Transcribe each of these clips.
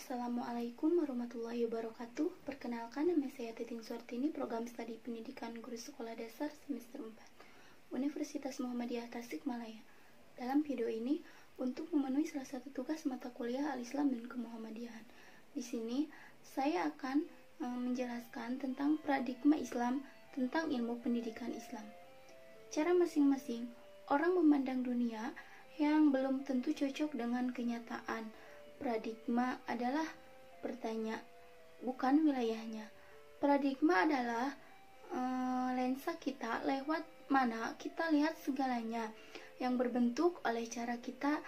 Assalamualaikum warahmatullahi wabarakatuh. Perkenalkan, nama saya Titin Suartini, program studi pendidikan guru sekolah dasar semester 4 Universitas Muhammadiyah Tasikmalaya. Dalam video ini, untuk memenuhi salah satu tugas mata kuliah Al-Islam dan Kemuhammadiyahan. Di sini, saya akan menjelaskan tentang paradigma Islam tentang ilmu pendidikan Islam. Cara masing-masing orang memandang dunia yang belum tentu cocok dengan kenyataan. Paradigma adalah bertanya, bukan wilayahnya. Paradigma adalah lensa kita lewat mana kita lihat segalanya, yang berbentuk oleh cara kita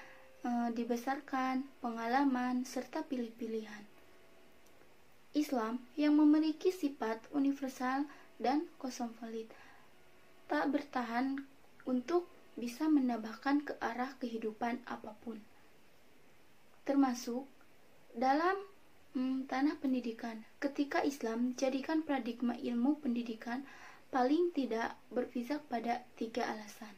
dibesarkan, pengalaman, serta pilih-pilihan. Islam yang memiliki sifat universal dan kosmopolit, tak bertahan untuk bisa menambahkan ke arah kehidupan apapun, termasuk dalam tanah pendidikan. Ketika Islam jadikan paradigma ilmu pendidikan, paling tidak berpijak pada 3 alasan.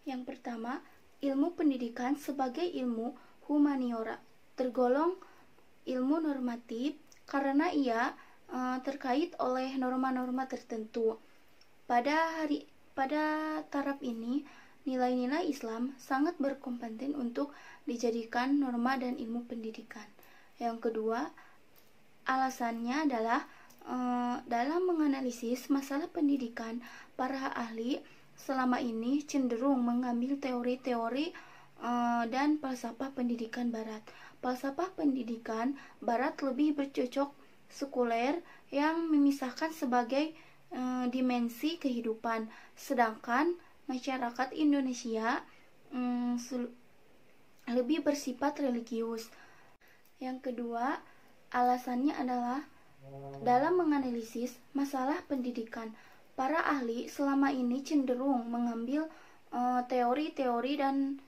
Yang pertama, ilmu pendidikan sebagai ilmu humaniora tergolong ilmu normatif karena ia terkait oleh norma-norma tertentu. Pada taraf ini, nilai-nilai Islam sangat berkompeten untuk dijadikan norma dan ilmu pendidikan. Yang kedua, alasannya adalah dalam menganalisis masalah pendidikan, para ahli selama ini cenderung mengambil teori-teori dan falsafah pendidikan Barat. Falsafah pendidikan Barat lebih bercocok sekuler yang memisahkan sebagai dimensi kehidupan, sedangkan masyarakat Indonesia lebih bersifat religius. Yang kedua, alasannya adalah dalam menganalisis masalah pendidikan, para ahli selama ini cenderung mengambil teori-teori dan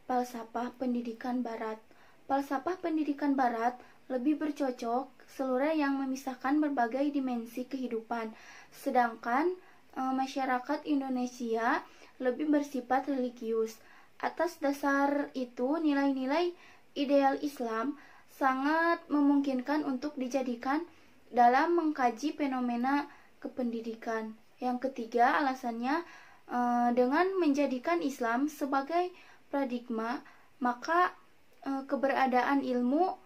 falsafah pendidikan Barat. Falsafah pendidikan Barat lebih bercocok seluruh yang memisahkan berbagai dimensi kehidupan, sedangkan masyarakat Indonesia lebih bersifat religius. Atas dasar itu, nilai-nilai ideal Islam sangat memungkinkan untuk dijadikan dalam mengkaji fenomena kependidikan. Yang ketiga, alasannya dengan menjadikan Islam sebagai paradigma, maka keberadaan ilmu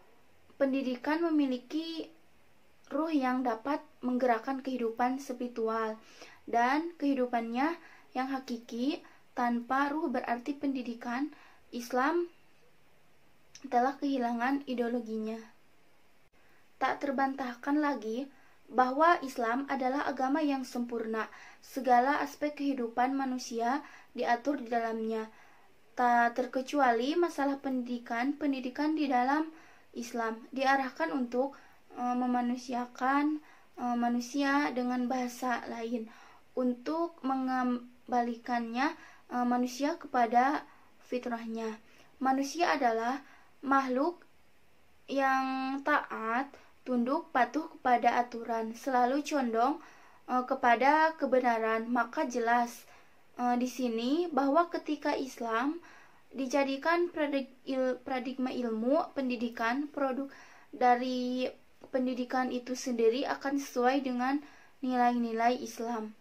pendidikan memiliki ruh yang dapat menggerakkan kehidupan spiritual dan kehidupannya yang hakiki. Tanpa ruh berarti pendidikan Islam telah kehilangan ideologinya. Tak terbantahkan lagi bahwa Islam adalah agama yang sempurna. Segala aspek kehidupan manusia diatur di dalamnya, tak terkecuali masalah pendidikan. Pendidikan di dalam Islam diarahkan untuk memanusiakan manusia, dengan bahasa lain, untuk mengembalikannya manusia kepada fitrahnya. Manusia adalah makhluk yang taat, tunduk, patuh kepada aturan, selalu condong kepada kebenaran. Maka jelas di sini bahwa ketika Islam dijadikan paradigma ilmu pendidikan, produk dari pendidikan itu sendiri akan sesuai dengan nilai-nilai Islam.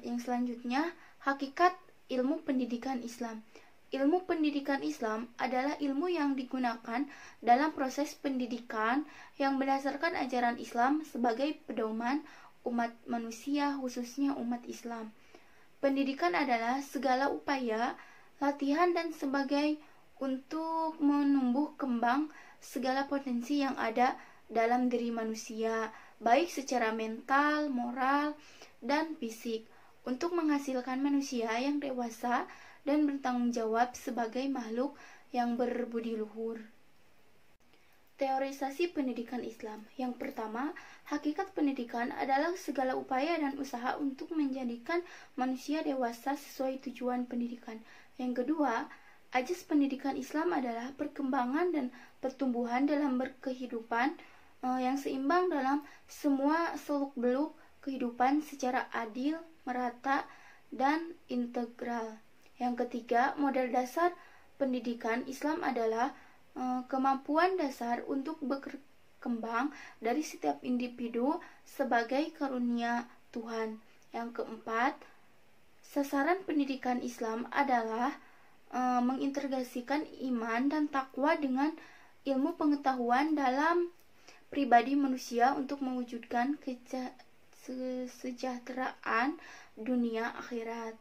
Yang selanjutnya, hakikat ilmu pendidikan Islam. Ilmu pendidikan Islam adalah ilmu yang digunakan dalam proses pendidikan yang berdasarkan ajaran Islam sebagai pedoman umat manusia, khususnya umat Islam. Pendidikan adalah segala upaya, latihan, dan sebagai untuk menumbuh kembang segala potensi yang ada dalam diri manusia, baik secara mental, moral, dan fisik, untuk menghasilkan manusia yang dewasa dan bertanggung jawab sebagai makhluk yang berbudi luhur. Teorisasi pendidikan Islam. Yang pertama, hakikat pendidikan adalah segala upaya dan usaha untuk menjadikan manusia dewasa sesuai tujuan pendidikan. Yang kedua, ajas pendidikan Islam adalah perkembangan dan pertumbuhan dalam berkehidupan yang seimbang dalam semua seluk-beluk kehidupan secara adil, merata, dan integral. Yang ketiga, modal dasar pendidikan Islam adalah kemampuan dasar untuk berkembang dari setiap individu sebagai karunia Tuhan. Yang keempat, sasaran pendidikan Islam adalah mengintegrasikan iman dan takwa dengan ilmu pengetahuan dalam pribadi manusia untuk mewujudkan kesejahteraan dunia akhirat.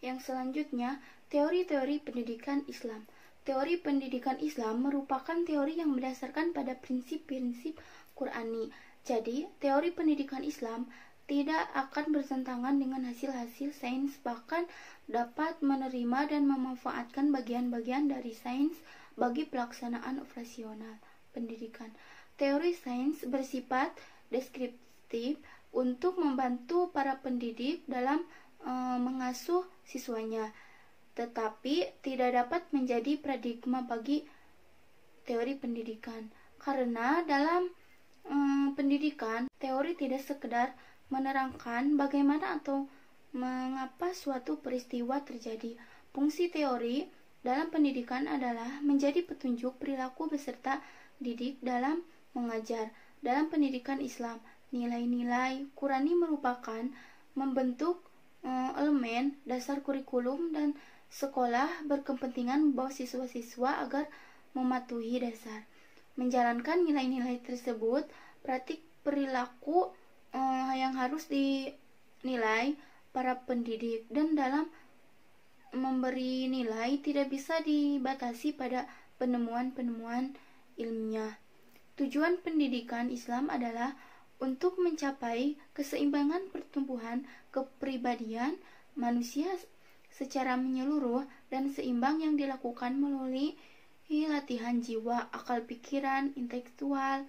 Yang selanjutnya, teori-teori pendidikan Islam. Teori pendidikan Islam merupakan teori yang berdasarkan pada prinsip-prinsip Qur'ani. Jadi, teori pendidikan Islam tidak akan bertentangan dengan hasil-hasil sains, bahkan dapat menerima dan memanfaatkan bagian-bagian dari sains bagi pelaksanaan operasional pendidikan. Teori sains bersifat deskriptif untuk membantu para pendidik dalam mengasuh siswanya, tetapi tidak dapat menjadi paradigma bagi teori pendidikan. Karena dalam pendidikan, teori tidak sekedar menerangkan bagaimana atau mengapa suatu peristiwa terjadi. Fungsi teori dalam pendidikan adalah menjadi petunjuk perilaku beserta didik dalam mengajar. Dalam pendidikan Islam, nilai-nilai Qur'ani merupakan membentuk elemen dasar kurikulum, dan sekolah berkepentingan membawa siswa-siswa agar mematuhi dasar. Menjalankan nilai-nilai tersebut, praktik perilaku yang harus dinilai para pendidik, dan dalam memberi nilai tidak bisa dibatasi pada penemuan-penemuan ilmiah. Tujuan pendidikan Islam adalah untuk mencapai keseimbangan pertumbuhan kepribadian manusia secara menyeluruh dan seimbang yang dilakukan melalui latihan jiwa, akal pikiran, intelektual,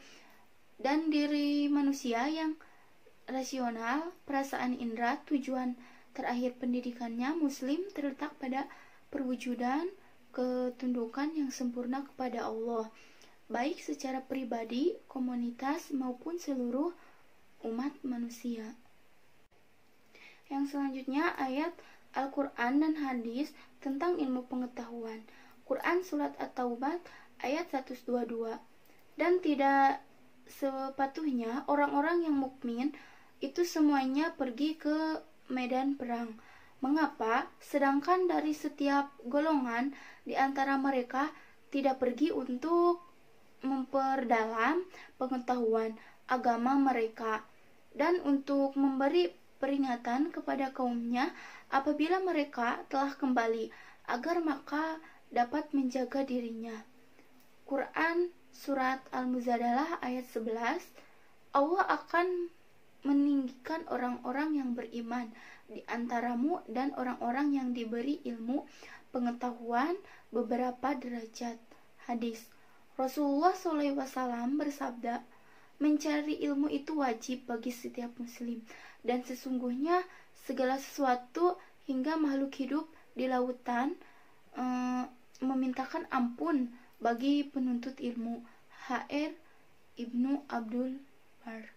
dan diri manusia yang rasional, perasaan indera. Tujuan terakhir pendidikannya Muslim terletak pada perwujudan ketundukan yang sempurna kepada Allah, baik secara pribadi, komunitas, maupun seluruh umat manusia. Yang selanjutnya, ayat Al-Quran dan hadis tentang ilmu pengetahuan. Quran Surat At-Taubah ayat 122. Dan tidak sepatutnya orang-orang yang mukmin itu semuanya pergi ke medan perang. Mengapa? Sedangkan dari setiap golongan di antara mereka tidak pergi untuk memperdalam pengetahuan agama mereka dan untuk memberi peringatan kepada kaumnya apabila mereka telah kembali, agar maka dapat menjaga dirinya. Quran Surat Al-Mujadalah ayat 11. Allah akan meninggikan orang-orang yang beriman di antaramu dan orang-orang yang diberi ilmu pengetahuan beberapa derajat. Hadis Rasulullah SAW bersabda, mencari ilmu itu wajib bagi setiap muslim, dan sesungguhnya segala sesuatu hingga makhluk hidup di lautan memintakan ampun bagi penuntut ilmu. H.R. Ibnu Abdul Bar.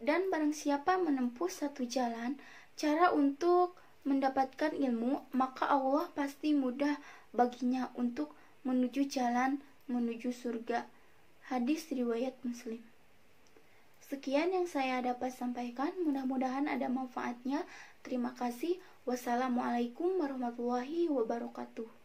Dan barang siapa menempuh satu jalan, cara untuk mendapatkan ilmu, maka Allah pasti mudah baginya untuk menuju jalan menuju surga. Hadis riwayat Muslim. Sekian yang saya dapat sampaikan, mudah-mudahan ada manfaatnya. Terima kasih. Wassalamualaikum warahmatullahi wabarakatuh.